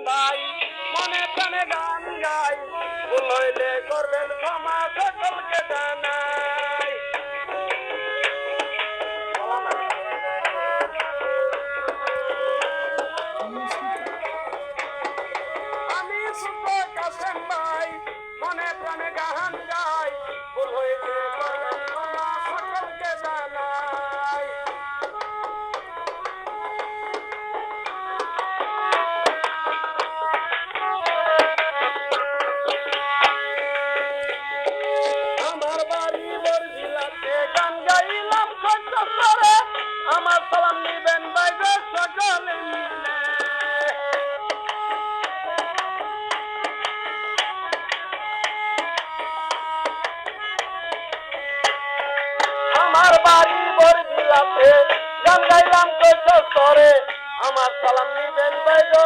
ভাই মনে প্রাণে গান গাই ভুল হইলে করবেন ক্ষমা সকলকে জানাই আমি শুধু কাসেম ভাই মনে প্রাণে গান গাই ভুল হইলে করবেন ক্ষমা সকলকে জানাই আমার বাড়ি বরজিলাতে গান গাইলাম কত করে আমার সালাম নিবেন ভাই গো সকলে মিলে আমার বাড়ি বরজিলাতে গান গাইলাম কত করে আমার সালাম নিবেন ভাই গো